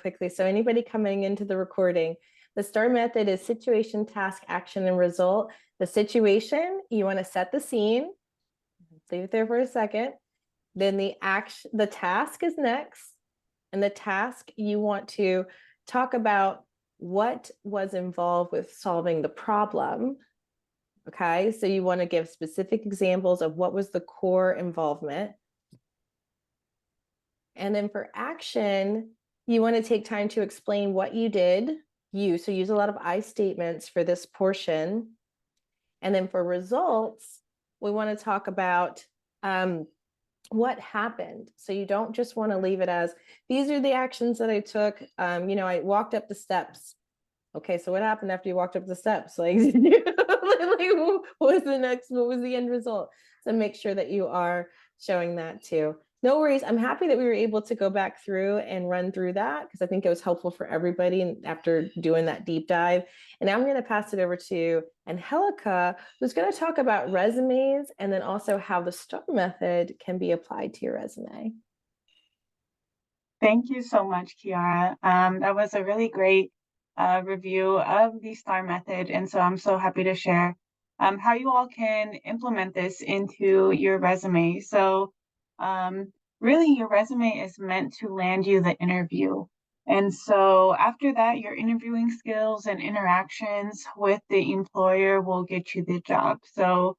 quickly. So anybody coming into the recording, the STAR method is situation, task, action, and result. The situation, you want to set the scene, leave it there for a second. Then the task is next. And the task, you want to talk about what was involved with solving the problem. Okay, so you want to give specific examples of what was the core involvement. And then for action, you want to take time to explain what you did. So use a lot of I statements for this portion. And then for results, we want to talk about what happened. So you don't just want to leave it as, these are the actions that I took. I walked up the steps. Okay, so what happened after you walked up the steps? Like, what was the end result? So make sure that you are showing that too. No worries. I'm happy that we were able to go back through and run through that because I think it was helpful for everybody after doing that deep dive. And now I'm going to pass it over to Angelica, who's going to talk about resumes and then also how the STAR method can be applied to your resume. Thank you so much, Kiara. That was a really great review of the STAR method. And so I'm so happy to share how you all can implement this into your resume. So really, your resume is meant to land you the interview. And so after that, your interviewing skills and interactions with the employer will get you the job. So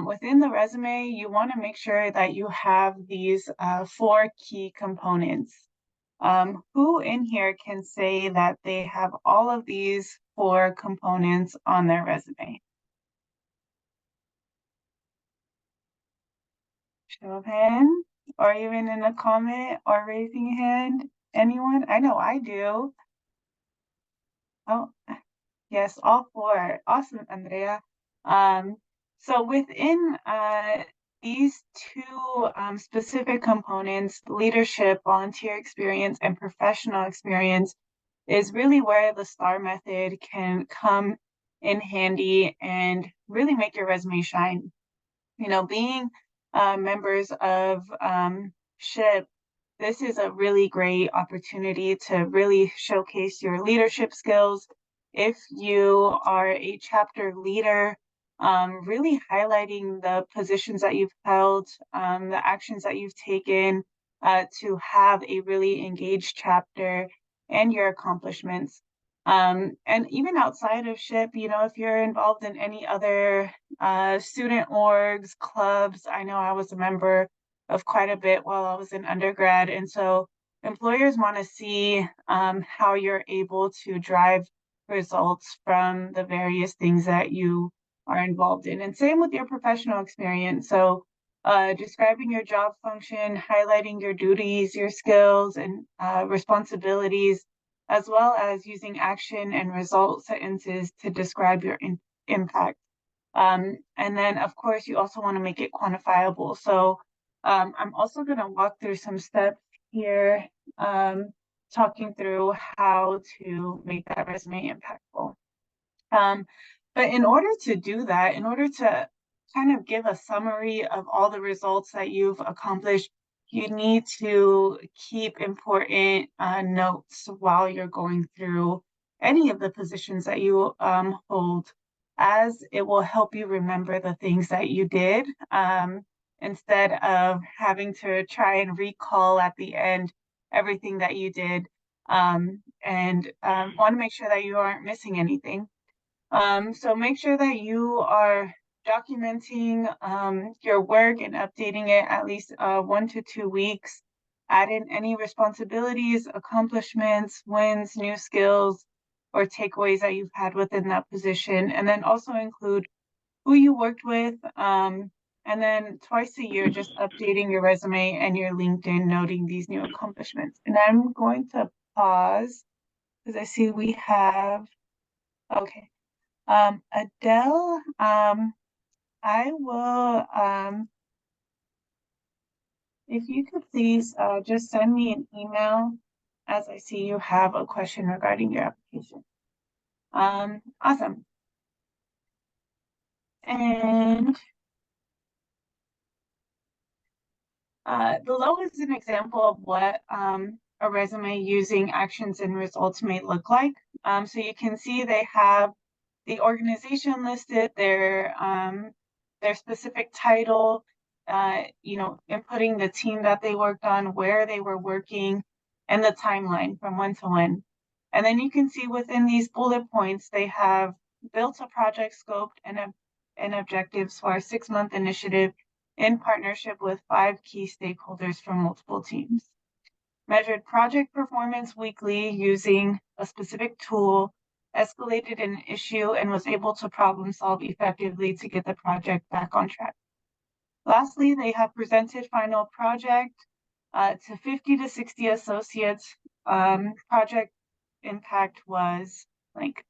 within the resume, you want to make sure that you have these 4 key components. Who in here can say that they have all of these 4 components on their resume? Show of hand, or even in a comment or raising hand. Anyone? I know I do. Oh, yes, all 4. Awesome, Andrea. So within these 2 specific components, leadership, volunteer experience, and professional experience, is really where the STAR method can come in handy and really make your resume shine. Being members of SHIP, this is a really great opportunity to really showcase your leadership skills. If you are a chapter leader, really highlighting the positions that you've held, the actions that you've taken to have a really engaged chapter and your accomplishments. And even outside of SHIP, if you're involved in any other student orgs, clubs, I know I was a member of quite a bit while I was in undergrad. And so employers want to see how you're able to drive results from the various things that you are involved in. And same with your professional experience. So describing your job function, highlighting your duties, your skills, and responsibilities, as well as using action and result sentences to describe your impact. And then, of course, you also want to make it quantifiable. So I'm also going to walk through some steps here, talking through how to make that resume impactful. But in order to do that, in order to kind of give a summary of all the results that you've accomplished, you need to keep important notes while you're going through any of the positions that you hold, as it will help you remember the things that you did instead of having to try and recall at the end everything that you did, and want to make sure that you aren't missing anything. So make sure that you are documenting your work and updating it at least 1 to 2 weeks. Add in any responsibilities, accomplishments, wins, new skills, or takeaways that you've had within that position. And then also include who you worked with. And then twice a year, just updating your resume and your LinkedIn, noting these new accomplishments. And I'm going to pause because I see we have, okay. Adele, I will, if you could please just send me an email as I see you have a question regarding your application. Awesome. And below is an example of what a resume using actions and results may look like. So you can see they have the organization listed, their specific title, inputting the team that they worked on, where they were working, and the timeline from when to when. And then you can see within these bullet points, they have built a project scope and objectives for a 6-month initiative in partnership with 5 key stakeholders from multiple teams. Measured project performance weekly using a specific tool, escalated an issue, and was able to problem solve effectively to get the project back on track. Lastly, they have presented final project to 50 to 60 associates. Project impact was like,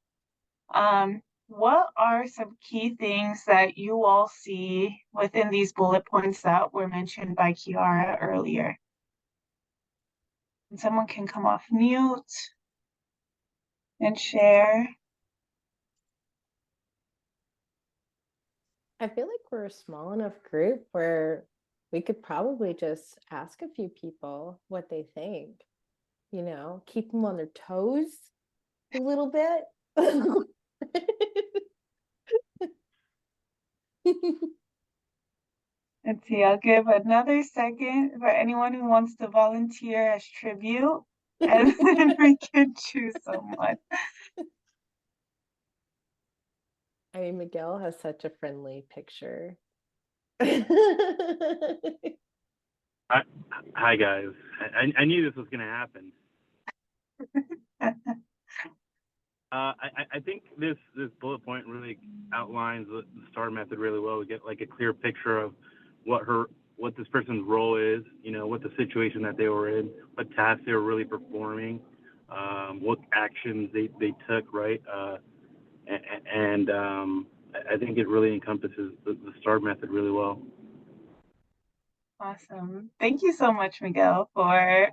what are some key things that you all see within these bullet points that were mentioned by Kiara earlier? And someone can come off mute and share. I feel like we're a small enough group where we could probably just ask a few people what they think, keep them on their toes a little bit. Let's see, I'll give another second for anyone who wants to volunteer as tribute, and then we can choose someone. I mean, Miguel has such a friendly picture. Hi guys. I knew this was going to happen. I think this bullet point really outlines the STAR method really well. We get like a clear picture of what this person's role is, what the situation that they were in, what tasks they were really performing, what actions they took, right? And I think it really encompasses the STAR method really well. Awesome. Thank you so much, Miguel, for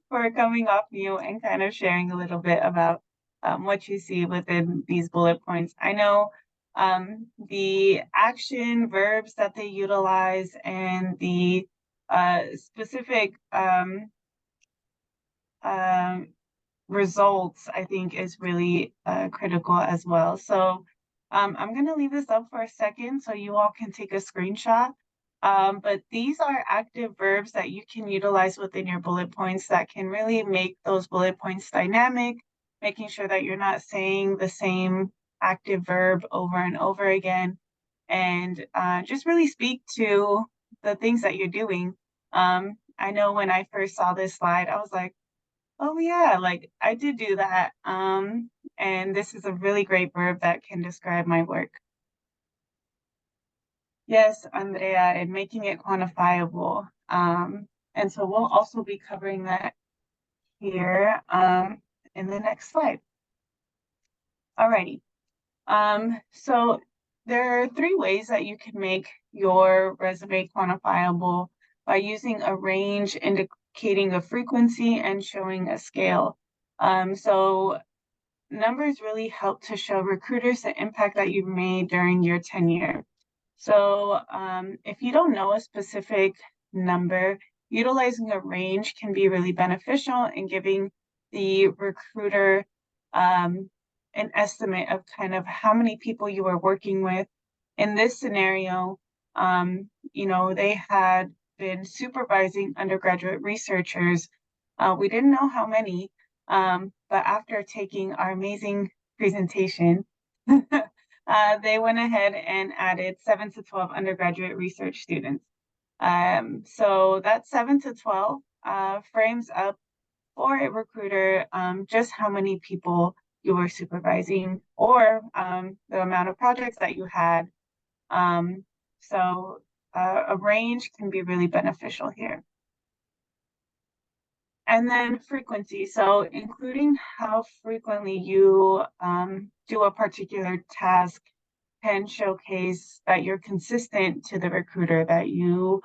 for coming off mute and kind of sharing a little bit about what you see within these bullet points. I know the action verbs that they utilize and the specific results, I think, is really critical as well. So I'm going to leave this up for a second so you all can take a screenshot. But these are active verbs that you can utilize within your bullet points that can really make those bullet points dynamic, making sure that you're not saying the same active verb over and over again, and just really speak to the things that you're doing. I know when I first saw this slide, I was like, oh yeah, like I did do that. And this is a really great verb that can describe my work. Yes, Andrea, and making it quantifiable. And so we'll also be covering that here in the next slide. Alrighty. So there are 3 ways that you can make your resume quantifiable by using a range indicating a frequency and showing a scale. So numbers really help to show recruiters the impact that you've made during your tenure. So if you don't know a specific number, utilizing a range can be really beneficial in giving the recruiter an estimate of kind of how many people you were working with. In this scenario, they had been supervising undergraduate researchers. We didn't know how many, but after taking our amazing presentation, they went ahead and added 7 to 12 undergraduate research students. So that 7 to 12 frames up for a recruiter just how many people you were supervising or the amount of projects that you had. So a range can be really beneficial here. And then frequency, so including how frequently you do a particular task can showcase that you're consistent to the recruiter, that you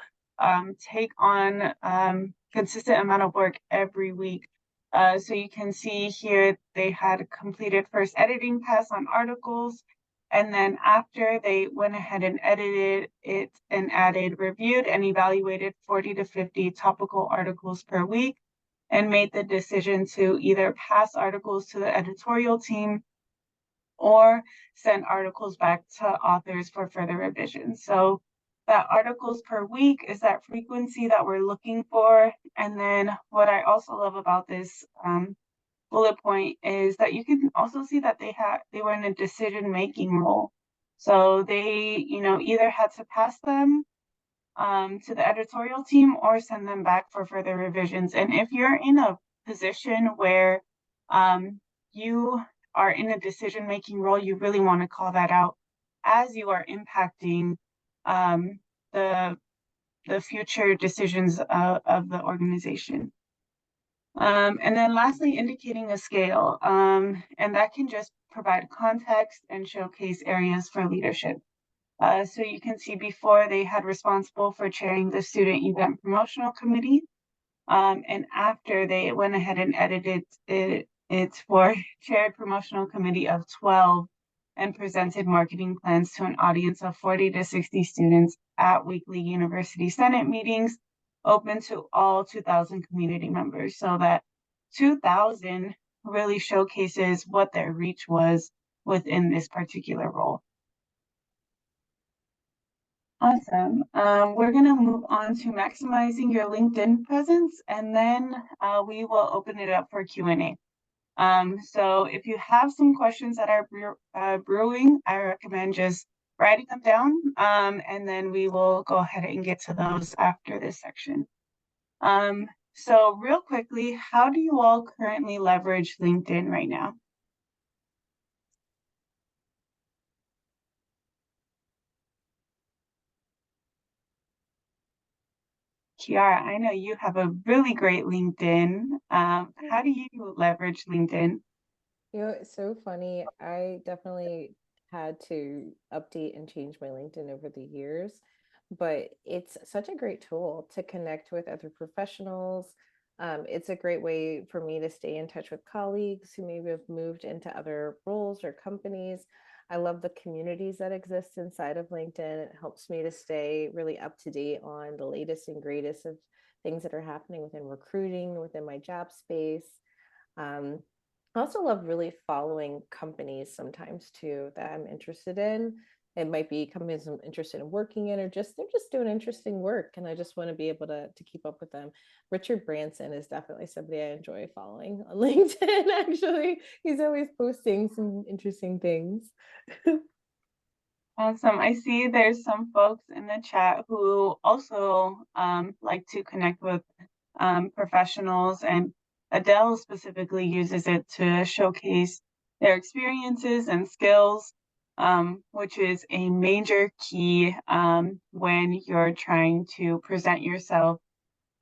take on consistent amount of work every week. So you can see here they had completed first editing pass on articles, and then after they went ahead and edited it and added reviewed and evaluated 40 to 50 topical articles per week. and made the decision to either pass articles to the editorial team or send articles back to authors for further revision. So that articles per week is that frequency that we're looking for. And then what I also love about this bullet point is that you can also see that they were in a decision-making role. So they, either had to pass them to the editorial team or send them back for further revisions. And if you're in a position where you are in a decision-making role, you really want to call that out as you are impacting the future decisions of the organization. And then lastly, indicating a scale, and that can just provide context and showcase areas for leadership. So you can see before they had responsible for chairing the student event promotional committee. And after they went ahead and edited it for chaired promotional committee of 12 and presented marketing plans to an audience of 40 to 60 students at weekly university senate meetings open to all 2,000 community members. So that 2,000 really showcases what their reach was within this particular role. Awesome. We're going to move on to maximizing your LinkedIn presence, and then we will open it up for Q&A. So if you have some questions that are brewing, I recommend just writing them down, and then we will go ahead and get to those after this section. So real quickly, how do you all currently leverage LinkedIn right now? Kiara, I know you have a really great LinkedIn. How do you leverage LinkedIn? It's so funny. I definitely had to update and change my LinkedIn over the years, but it's such a great tool to connect with other professionals. It's a great way for me to stay in touch with colleagues who maybe have moved into other roles or companies. I love the communities that exist inside of LinkedIn. It helps me to stay really up to date on the latest and greatest of things that are happening within recruiting, within my job space. Um, I also love really following companies sometimes too that I'm interested in. It might be companies I'm interested in working in, or just they're just doing interesting work, and I just want to be able to keep up with them. Richard Branson is definitely somebody I enjoy following on LinkedIn. Actually, he's always posting some interesting things. Awesome. I see there's some folks in the chat who also like to connect with professionals, and Adele specifically uses it to showcase their experiences and skills, which is a major key when you're trying to present yourself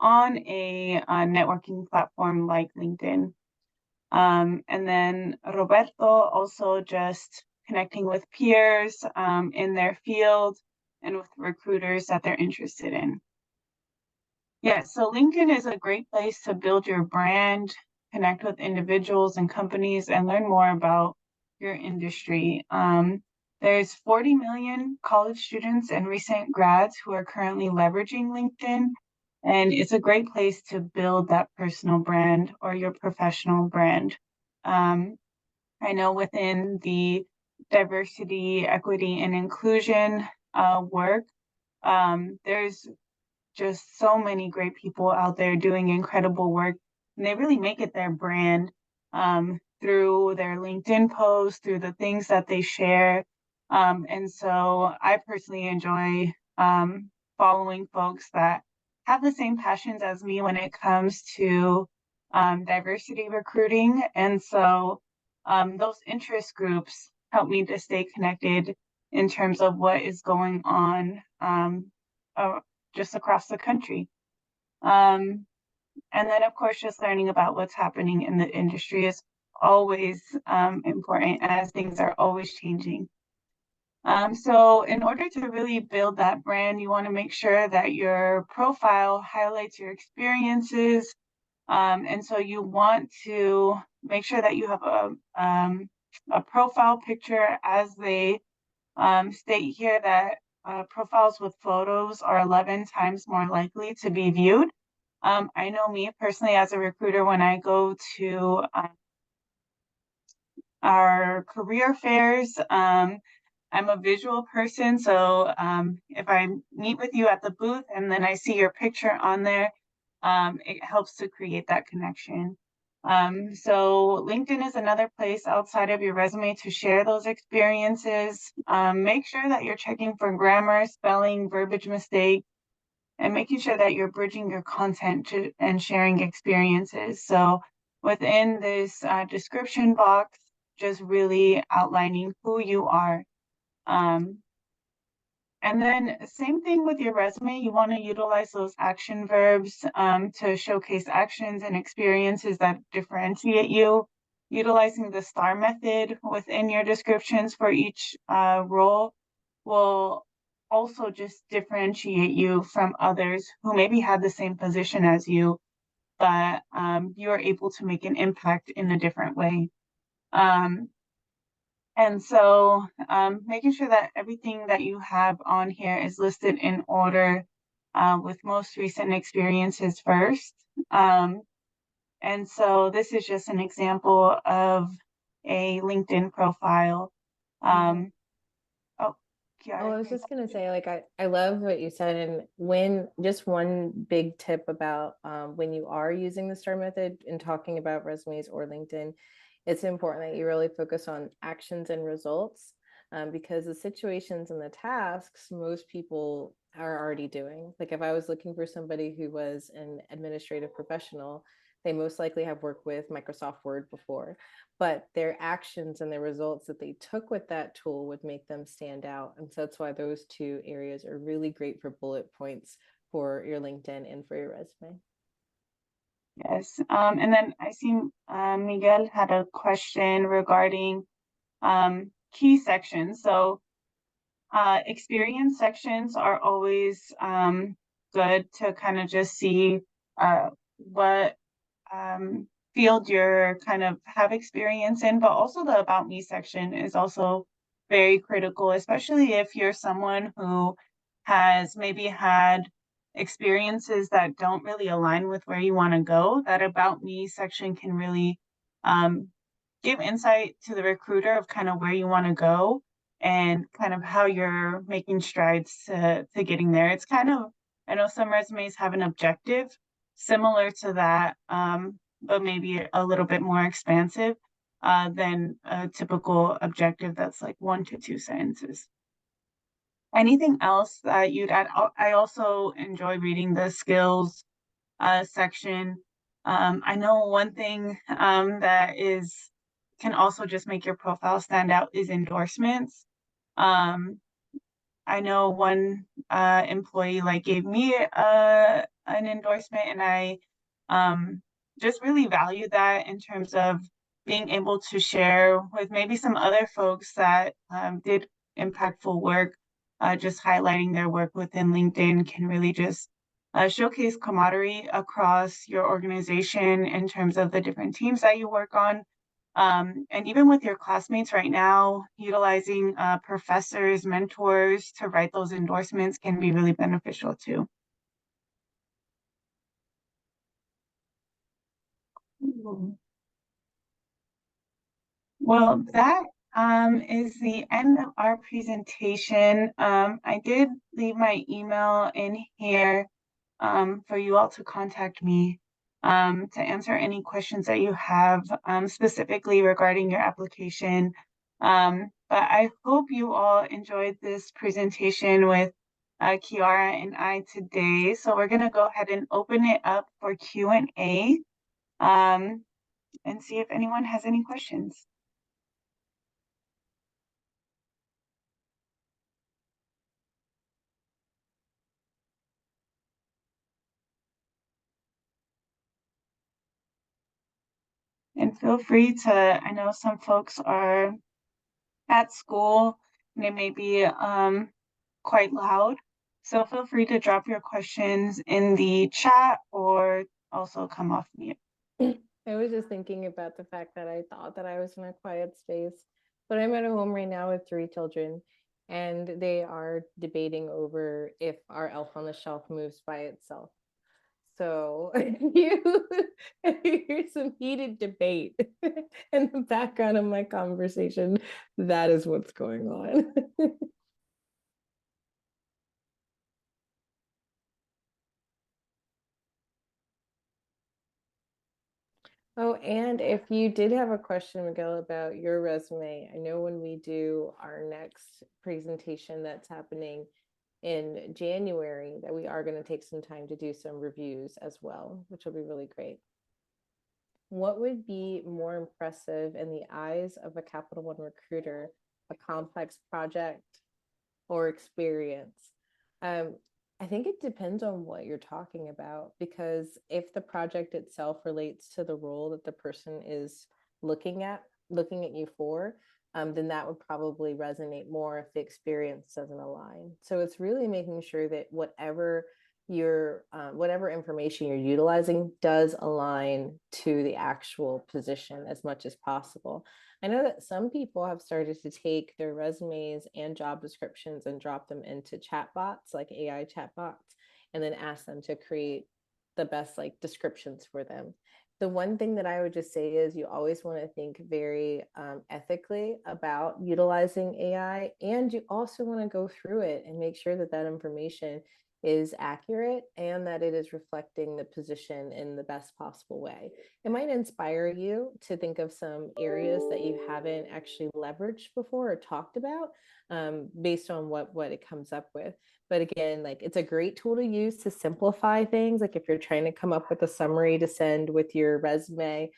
on a networking platform like LinkedIn. And then Roberto also just connecting with peers in their field and with recruiters that they're interested in. Yeah, so LinkedIn is a great place to build your brand, connect with individuals and companies, and learn more about your industry. There's 40 million college students and recent grads who are currently leveraging LinkedIn, and it's a great place to build that personal brand or your professional brand. I know within the diversity, equity, and inclusion work, there's just so many great people out there doing incredible work, and they really make it their brand through their LinkedIn posts, through the things that they share. And so I personally enjoy following folks that have the same passions as me when it comes to diversity recruiting. And so those interest groups help me to stay connected in terms of what is going on just across the country. And then, of course, just learning about what's happening in the industry is always important, as things are always changing. So in order to really build that brand, you want to make sure that your profile highlights your experiences. And so you want to make sure that you have a profile picture, as they state here that profiles with photos are 11 times more likely to be viewed. I know me personally as a recruiter, when I go to our career fairs, I'm a visual person, so if I meet with you at the booth and then I see your picture on there, it helps to create that connection. So LinkedIn is another place outside of your resume to share those experiences. Make sure that you're checking for grammar, spelling, verbiage mistakes, and making sure that you're bridging your content and sharing experiences. So within this description box, just really outlining who you are. And then same thing with your resume, you want to utilize those action verbs to showcase actions and experiences that differentiate you. Utilizing the STAR method within your descriptions for each role will also just differentiate you from others who maybe had the same position as you, but you're able to make an impact in a different way. And so making sure that everything that you have on here is listed in order with most recent experiences first. And so this is just an example of a LinkedIn profile. Oh, Oh, I Kiara. was just gonna say, like, I love what you said, and when just one big tip about when you are using the STAR method and talking about resumes or LinkedIn, it's important that you really focus on actions and results, because the situations and the tasks most people are already doing. Like if I was looking for somebody who was an administrative professional, they most likely have worked with Microsoft Word before, but their actions and the results that they took with that tool would make them stand out. And so that's why those two areas are really great for bullet points for your LinkedIn and for your resume. Yes. And then I see Miguel had a question regarding key sections. So experience sections are always good to kind of just see what field you're kind of have experience in, but also the About Me section is also very critical, especially if you're someone who has maybe had experiences that don't really align with where you want to go. That About Me section can really give insight to the recruiter of kind of where you want to go and kind of how you're making strides to getting there. It's kind of, I know some resumes have an objective similar to that, but maybe a little bit more expansive than a typical objective that's like 1 to 2 sentences. Anything else that you'd add? I also enjoy reading the skills section. I know one thing that can also just make your profile stand out is endorsements. I know one employee like gave me an endorsement, and I just really value that in terms of being able to share with maybe some other folks that did impactful work. Just highlighting their work within LinkedIn can really just showcase camaraderie across your organization in terms of the different teams that you work on. And even with your classmates right now, utilizing professors, mentors to write those endorsements can be really beneficial too. Well, that is the end of our presentation. I did leave my email in here for you all to contact me to answer any questions that you have specifically regarding your application. But I hope you all enjoyed this presentation with Kiara and I today. So we're going to go ahead and open it up for Q&A and see if anyone has any questions. And feel free to, I know some folks are at school and it may be quite loud. So feel free to drop your questions in the chat or also come off mute. I was just thinking about the fact that I thought that I was in a quiet space, but I'm at a home right now with 3 children, and they are debating over if our elf on the shelf moves by itself. So you here's some heated debate in the background of my conversation. That is what's going on. Oh, and if you did have a question, Miguel, about your resume, I know when we do our next presentation that's happening in January, that we are going to take some time to do some reviews as well, which will be really great. What would be more impressive in the eyes of a Capital One recruiter, a complex project or experience? I think it depends on what you're talking about, because if the project itself relates to the role that the person is looking at you for, then that would probably resonate more if the experience doesn't align. So it's really making sure that whatever whatever information you're utilizing does align to the actual position as much as possible. I know that some people have started to take their resumes and job descriptions and drop them into chatbots, like AI chatbots, and then ask them to create the best like descriptions for them. The one thing that I would just say is you always want to think very ethically about utilizing AI, and you also want to go through it and make sure that that information is accurate and that it is reflecting the position in the best possible way. It might inspire you to think of some areas that you haven't actually leveraged before or talked about, based on what it comes up with. But again, like, it's a great tool to use to simplify things. Like if you're trying to come up with a summary to send with your resume,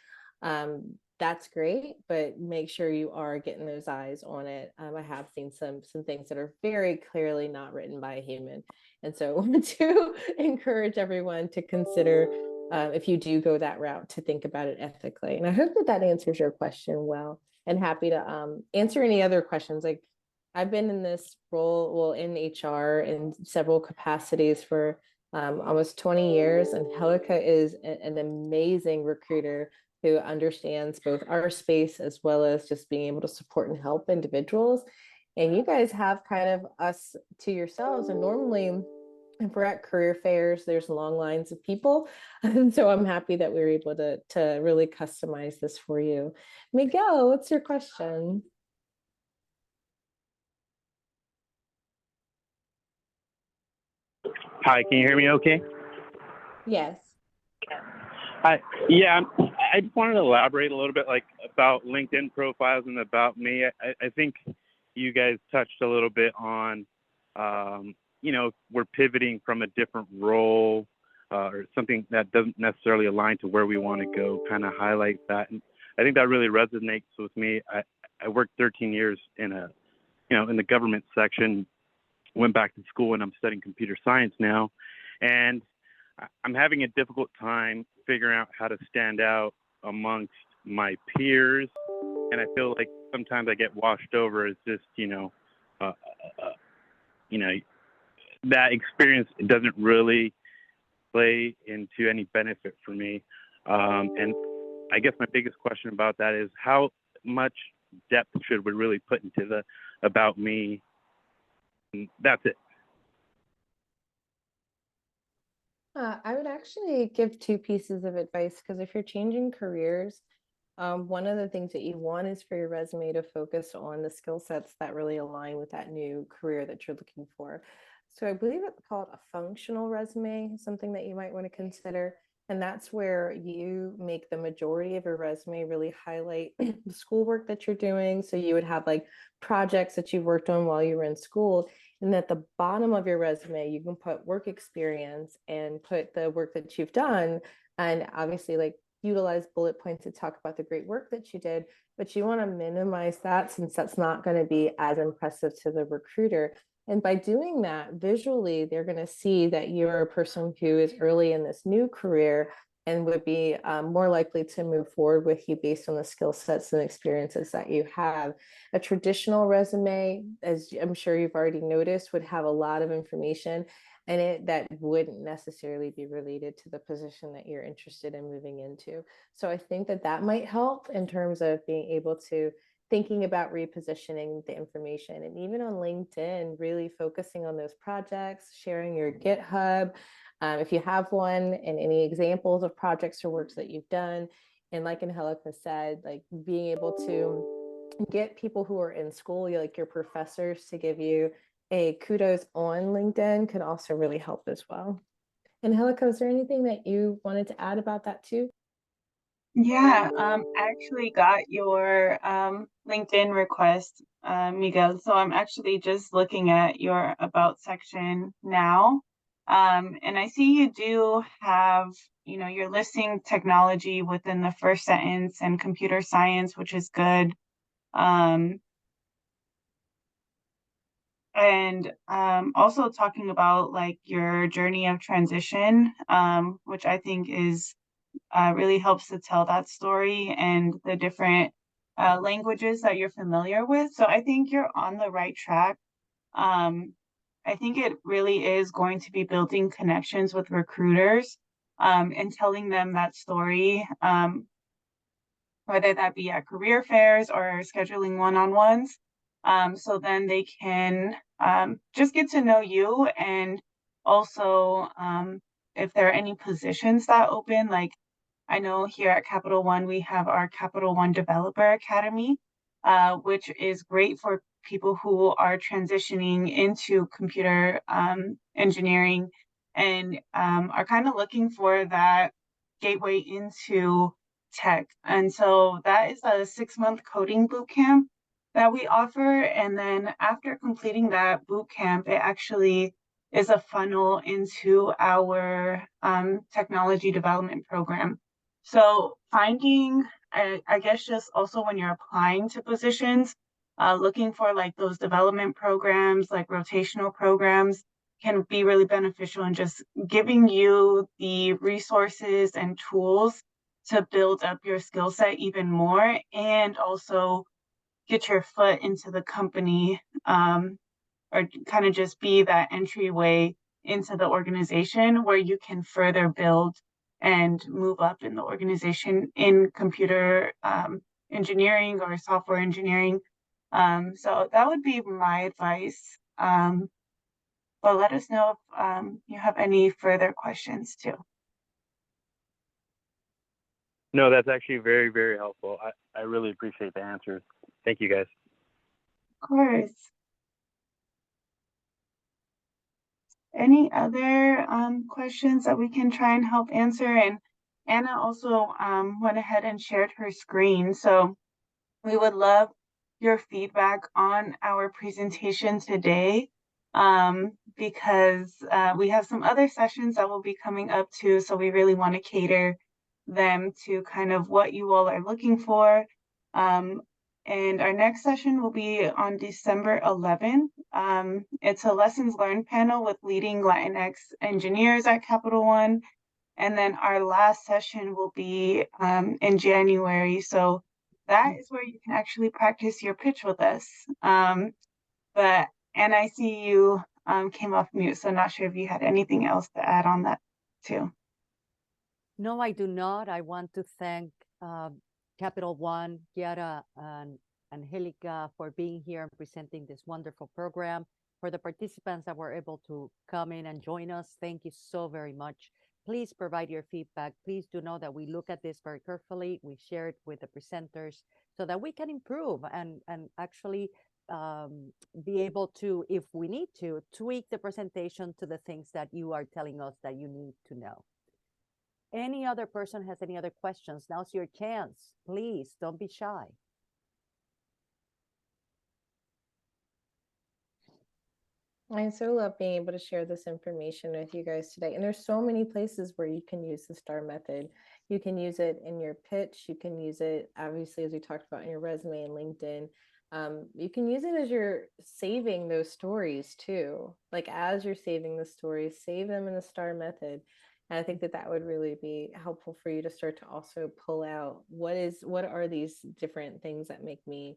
that's great, but make sure you are getting those eyes on it. I have seen some things that are very clearly not written by a human. And so I want to encourage everyone to consider, if you do go that route, to think about it ethically. And I hope that that answers your question well, and happy to answer any other questions. Like, I've been in this role, well, in HR in several capacities for almost 20 years. And Helica is an amazing recruiter who understands both our space as well as just being able to support and help individuals. And you guys have kind of us to yourselves. And normally, if we're at career fairs, there's long lines of people. And so I'm happy that we were able to really customize this for you. Miguel, what's your question? Hi, can you hear me okay? Yes. Yeah, I just wanted to elaborate a little bit like about LinkedIn profiles and about me. I think you guys touched a little bit on, we're pivoting from a different role or something that doesn't necessarily align to where we want to go, kind of highlight that. And I think that really resonates with me. I worked 13 years in in the government section, went back to school, and I'm studying computer science now. And I'm having a difficult time figuring out how to stand out amongst my peers, and I feel like sometimes I get washed over as just that experience doesn't really play into any benefit for me. And I guess my biggest question about that is how much depth should we really put into the about me? And that's it. I would actually give two pieces of advice, because if you're changing careers, one of the things that you want is for your resume to focus on the skill sets that really align with that new career that you're looking for. So I believe it's called a functional resume, something that you might want to consider. And that's where you make the majority of your resume really highlight the schoolwork that you're doing. So you would have like projects that you've worked on while you were in school. And at the bottom of your resume, you can put work experience and put the work that you've done. And obviously, like, utilize bullet points to talk about the great work that you did, but you want to minimize that, since that's not going to be as impressive to the recruiter. And by doing that visually, they're going to see that you're a person who is early in this new career and would be more likely to move forward with you based on the skill sets and experiences that you have. A traditional resume, as I'm sure you've already noticed, would have a lot of information in it that wouldn't necessarily be related to the position that you're interested in moving into. So I think that that might help in terms of being able to thinking about repositioning the information. And even on LinkedIn, really focusing on those projects, sharing your GitHub, If you have one and any examples of projects or works that you've done, and like Angelica said, like being able to get people who are in school, like your professors, to give you a kudos on LinkedIn could also really help as well. Angelica, is there anything that you wanted to add about that too? Yeah, I actually got your LinkedIn request, Miguel. So I'm actually just looking at your about section now. And I see you do have, you're listing technology within the first sentence and computer science, which is good. And also talking about like your journey of transition, which I think is really helps to tell that story and the different languages that you're familiar with. So I think you're on the right track. I think it really is going to be building connections with recruiters and telling them that story, whether that be at career fairs or scheduling one-on-ones. So then they can just get to know you, and also if there are any positions that open, like I know here at Capital One, we have our Capital One Developer Academy, which is great for people who are transitioning into computer engineering and are kind of looking for that gateway into tech. And so that is a 6-month coding boot camp that we offer. And then after completing that boot camp, it actually is a funnel into our technology development program. So finding, I guess, just also when you're applying to positions, looking for like those development programs, like rotational programs, can be really beneficial in just giving you the resources and tools to build up your skill set even more, and also get your foot into the company, or kind of just be that entryway into the organization where you can further build and move up in the organization in computer engineering or software engineering. So that would be my advice. But let us know if you have any further questions too. No, that's actually very, very helpful. I really appreciate the answers. Thank you, guys. Of course. Any other questions that we can try and help answer? And Anna also went ahead and shared her screen. So we would love your feedback on our presentation today, because we have some other sessions that will be coming up too. So we really want to cater them to kind of what you all are looking for. And our next session will be on December 11th. It's a lessons learned panel with leading Latinx engineers at Capital One. And then our last session will be in January. So that is where you can actually practice your pitch with us. And I see you came off mute, so not sure if you had anything else to add on that too. No, I do not. I want to thank Capital One, Chiara and Angelica for being here and presenting this wonderful program. For the participants that were able to come in and join us, thank you so very much. Please provide your feedback. Please do know that we look at this very carefully. We share it with the presenters so that we can improve and actually be able to, if we need to, tweak the presentation to the things that you are telling us that you need to know. Any other person has any other questions? Now's your chance. Please don't be shy. I so love being able to share this information with you guys today. And there's so many places where you can use the STAR method. You can use it in your pitch. You can use it, obviously, as we talked about, in your resume and LinkedIn. You can use it as you're saving those stories too. Like as you're saving the stories, save them in the STAR method. And I think that that would really be helpful for you to start to also pull out what are these different things that make me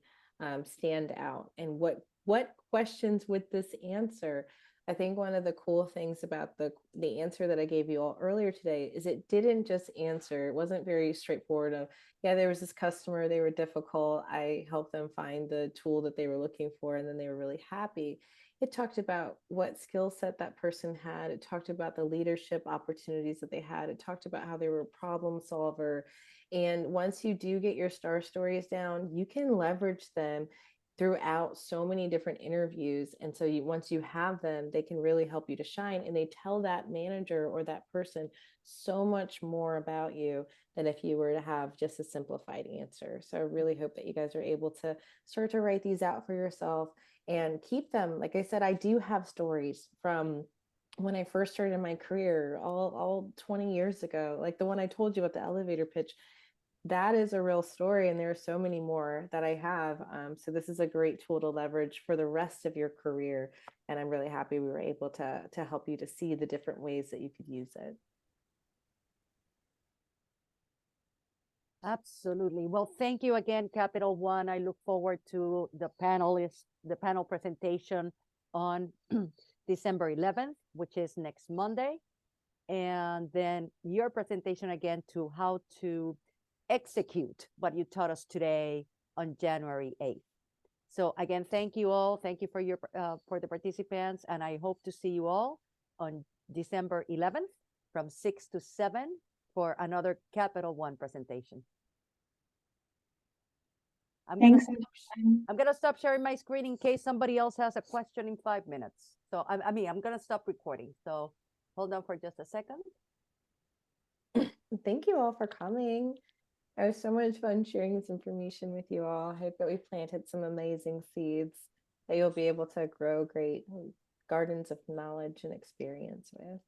stand out, and what questions would this answer? I think one of the cool things about the answer that I gave you all earlier today is it didn't just answer. It wasn't very straightforward of, yeah, there was this customer, they were difficult. I helped them find the tool that they were looking for, and then they were really happy. It talked about what skill set that person had. It talked about the leadership opportunities that they had. It talked about how they were a problem solver. And once you do get your star stories down, you can leverage them throughout so many different interviews. And so once you have them, they can really help you to shine. And they tell that manager or that person so much more about you than if you were to have just a simplified answer. So I really hope that you guys are able to start to write these out for yourself and keep them. Like I said, I do have stories from when I first started my career, all 20 years ago, like the one I told you about the elevator pitch. That is a real story, and there are so many more that I have. So this is a great tool to leverage for the rest of your career, and I'm really happy we were able to help you to see the different ways that you could use it. Absolutely. Well, thank you again, Capital One. I look forward to the panel presentation on December 11th, which is next Monday. And then your presentation again to how to execute what you taught us today on January 8th. So again, thank you all. Thank you for the participants. And I hope to see you all on December 11th from 6 to 7 for another Capital One presentation. I'm gonna stop sharing my screen in case somebody else has a question in 5 minutes. So I'm gonna stop recording. So hold on for just a second. Thank you all for coming. It was so much fun sharing this information with you all. I hope that we planted some amazing seeds that you'll be able to grow great gardens of knowledge and experience with.